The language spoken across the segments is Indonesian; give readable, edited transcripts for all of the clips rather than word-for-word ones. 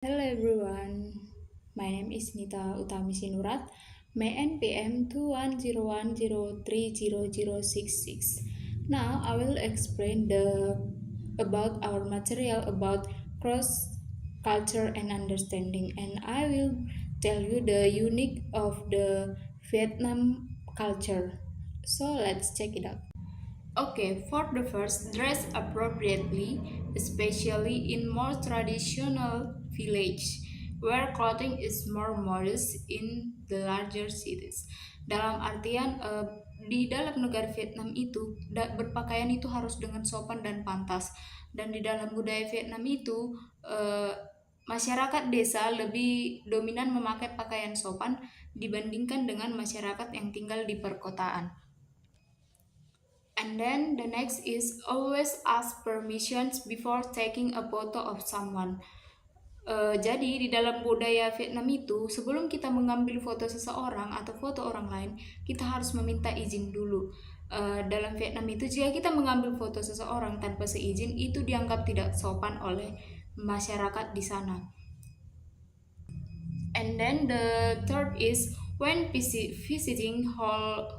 Hello everyone, my name is Nita Utami Sinurat. My NPM 2101030066. Now I will explain the about our material about cross culture and understanding, and I will tell you the unique of the Vietnam culture. So let's check it out. Okay, for the first, dress appropriately, especially in more traditional village, where clothing is more modest in the larger cities. Dalam artian, di dalam negara Vietnam itu, berpakaian itu harus dengan sopan dan pantas. Dan di dalam budaya Vietnam itu, masyarakat desa lebih dominan memakai pakaian sopan dibandingkan dengan masyarakat yang tinggal di perkotaan. And then the next is always ask permissions before taking a photo of someone. Jadi di dalam budaya Vietnam itu sebelum kita mengambil foto seseorang atau foto orang lain kita harus meminta izin dulu. Dalam Vietnam itu jika kita mengambil foto seseorang tanpa seizin itu dianggap tidak sopan oleh masyarakat di sana. And then the third is when visiting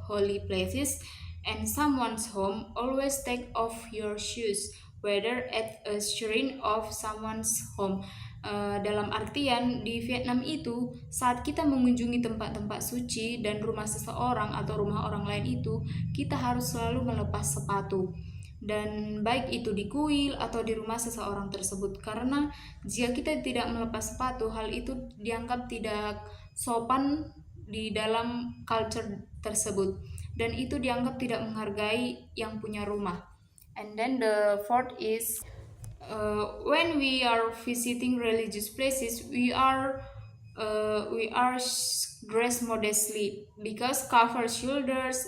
holy places and someone's home, always take off your shoes, whether at a shrine of someone's home. Dalam artian di Vietnam itu saat kita mengunjungi tempat-tempat suci dan rumah seseorang atau rumah orang lain itu kita harus selalu melepas sepatu, dan baik itu di kuil atau di rumah seseorang tersebut, karena jika kita tidak melepas sepatu hal itu dianggap tidak sopan di dalam culture tersebut dan itu dianggap tidak menghargai yang punya rumah. And then the fourth is when we are visiting religious places we are dressed modestly because cover shoulders,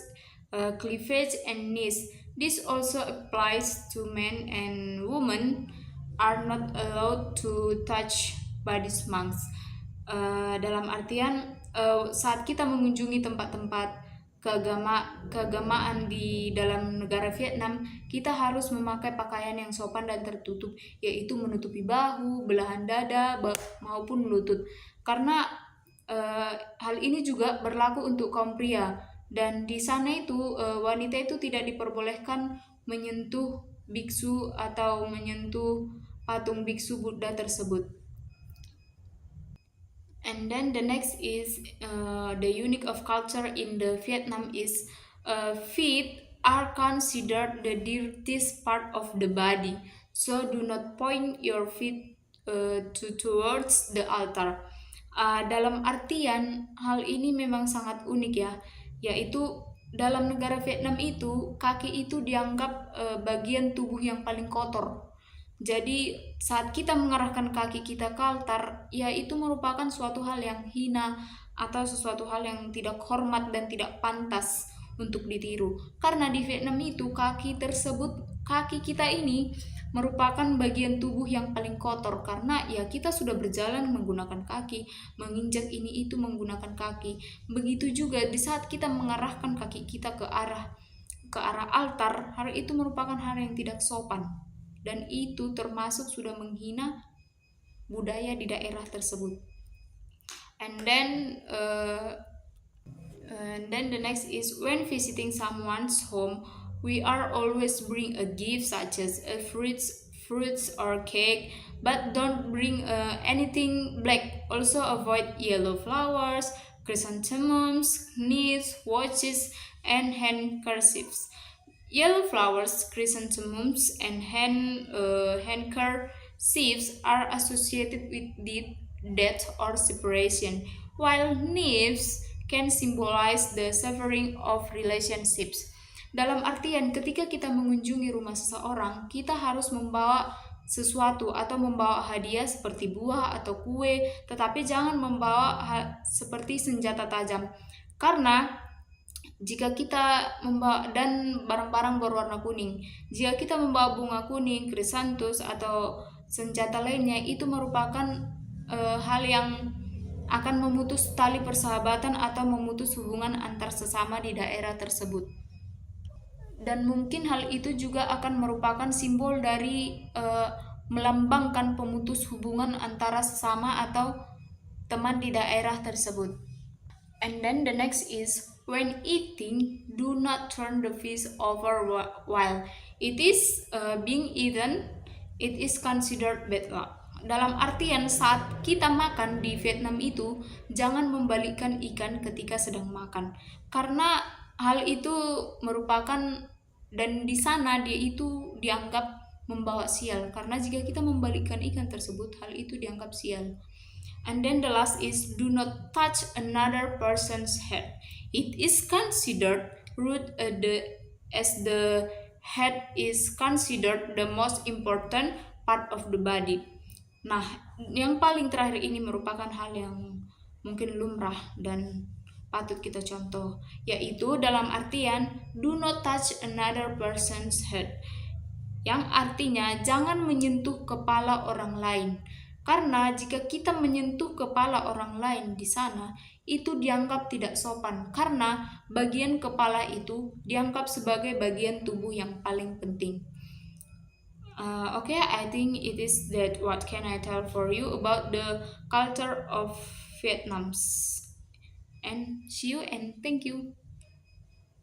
cleavage and knees. This also applies to men and women are not allowed to touch body marks. Dalam artian saat kita mengunjungi tempat-tempat keagamaan di dalam negara Vietnam, kita harus memakai pakaian yang sopan dan tertutup, yaitu menutupi bahu, belahan dada, maupun lutut. Karena hal ini juga berlaku untuk kaum pria, dan di sana itu wanita itu tidak diperbolehkan menyentuh biksu atau menyentuh patung biksu Buddha tersebut. And then the next is the unique of culture in the Vietnam is feet are considered the dirtiest part of the body, so do not point your feet towards the altar. Dalam artian hal ini memang sangat unik ya, yaitu dalam negara Vietnam itu kaki itu dianggap bagian tubuh yang paling kotor. Jadi saat kita mengarahkan kaki kita ke altar, ya itu merupakan suatu hal yang hina atau sesuatu hal yang tidak hormat dan tidak pantas untuk ditiru. Karena di Vietnam itu kaki kita ini merupakan bagian tubuh yang paling kotor, karena ya kita sudah berjalan menggunakan kaki, menginjak ini itu menggunakan kaki. Begitu juga di saat kita mengarahkan kaki kita ke arah altar, hal itu merupakan hal yang tidak sopan dan itu termasuk sudah menghina budaya di daerah tersebut. And then the next is when visiting someone's home, we are always bring a gift such as a fruits or cake, but don't bring anything black. Also avoid yellow flowers, chrysanthemums, knits, watches, and handkerchiefs. Yellow flowers, chrysanthemums, and handkerchiefs are associated with death or separation, while leaves can symbolize the severing of relationships. Dalam artian ketika kita mengunjungi rumah seseorang, kita harus membawa sesuatu atau membawa hadiah seperti buah atau kue, tetapi jangan membawa seperti senjata tajam. Karena jika kita membawa dan barang-barang berwarna kuning, jika kita membawa bunga kuning, krisantus atau senjata lainnya, itu merupakan hal yang akan memutus tali persahabatan atau memutus hubungan antar sesama di daerah tersebut. Dan mungkin hal itu juga akan merupakan simbol dari melambangkan pemutus hubungan antara sesama atau teman di daerah tersebut. And then the next is when eating, do not turn the fish over while it is being eaten. It is considered bad luck. Dalam artian saat kita makan di Vietnam itu, jangan membalikkan ikan ketika sedang makan. Karena hal itu merupakan, dan di sana dia itu dianggap membawa sial. Karena jika kita membalikkan ikan tersebut, hal itu dianggap sial. And then the last is do not touch another person's head. It is considered rude as the head is considered the most important part of the body. Nah, yang paling terakhir ini merupakan hal yang mungkin lumrah dan patut kita contoh, yaitu dalam artian do not touch another person's head, yang artinya jangan menyentuh kepala orang lain. Karena jika kita menyentuh kepala orang lain di sana, itu dianggap tidak sopan. Karena bagian kepala itu dianggap sebagai bagian tubuh yang paling penting. Okay, I think it is that what can I tell for you about the culture of Vietnam. And see you and thank you.